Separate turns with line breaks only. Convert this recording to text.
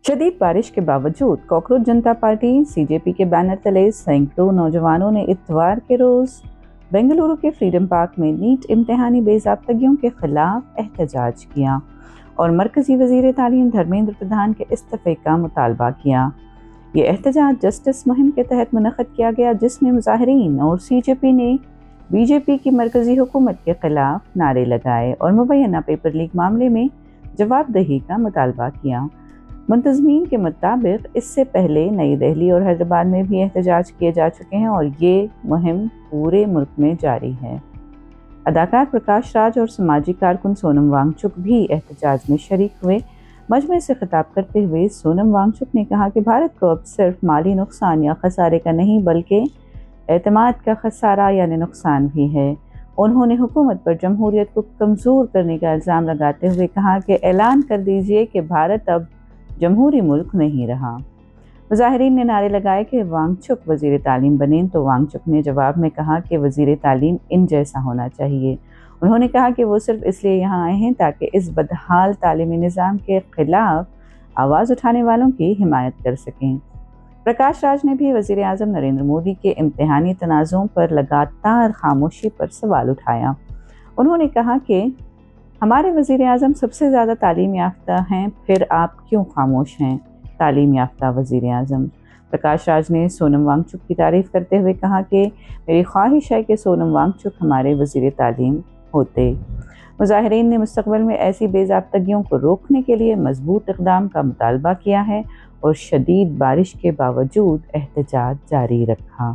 शदीद बारिश के बावजूद कॉकरोच जनता पार्टी सीजेपी के बैनर तले सैकड़ों नौजवानों ने इतवार के रोज बेंगलुरु के फ्रीडम पार्क में नीट इम्तिहानी बेज़ाब्तगियों के खिलाफ एहतजाज किया और मरकजी वज़ीर तालीम धर्मेंद्र प्रधान के इस्तीफे का मुतालबा किया। ये एहतजाज जस्टिस मुहिम के तहत मुनक़्क़द किया गया, जिसमें मुज़ाहिरीन और सीजेपी ने बीजेपी की मरकजी हुकूमत के खिलाफ नारे लगाए और मुबैना पेपर लीक मामले में जवाबदेही का मुतालबा किया। मुंतज़मीन के मुताबिक इससे पहले नई दिल्ली और हैदराबाद में भी एहतजाज किए जा चुके हैं और ये मुहिम पूरे मुल्क में जारी है। अदाकार प्रकाश राज और समाजी कारकुन सोनम वांगचुक भी एहतजाज में शरीक हुए। मजमे से खिताब करते हुए सोनम वांगचुक ने कहा कि भारत को अब सिर्फ माली नुकसान या खसारे का नहीं बल्कि एतमाद का खसारा यानी नुकसान भी है। उन्होंने हुकूमत पर जमहूरियत को कमज़ोर करने का इल्ज़ाम लगाते हुए कहा कि ऐलान कर दीजिए कि भारत अब जमहूरी मुल्क नहीं रहा। मुज़ाहिरीन ने नारे लगाए कि वांगचुक वज़ीर तालीम बने, तो वांगचुक ने जवाब में कहा कि वज़ीर तालीम इन जैसा होना चाहिए। उन्होंने कहा कि वो सिर्फ इसलिए यहाँ आए हैं ताकि इस बदहाल तालीमी निज़ाम के खिलाफ आवाज़ उठाने वालों की हिमायत कर सकें। प्रकाश राज ने भी वज़ीर आज़म नरेंद्र मोदी के इम्तिहानी तनाज़ों पर लगातार खामोशी पर सवाल उठाया। उन्होंने कहा कि हमारे वज़ीर आज़म सबसे ज़्यादा तालीम याफ्ता हैं, फिर आप क्यों खामोश हैं? तालीम याफ्ता वज़ीर आज़म। प्रकाश राज ने सोनम वांगचुक की तारीफ़ करते हुए कहा कि मेरी ख्वाहिश है कि सोनम वांगचुक हमारे वज़ीर तालीम होते। मुज़ाहिरीन ने मुस्तक़बिल में ऐसी बेज़ाब्तगियों को रोकने के लिए मज़बूत इक़दाम का मुतालबा किया है और शदीद बारिश के बावजूद एहतजाज जारी रखा।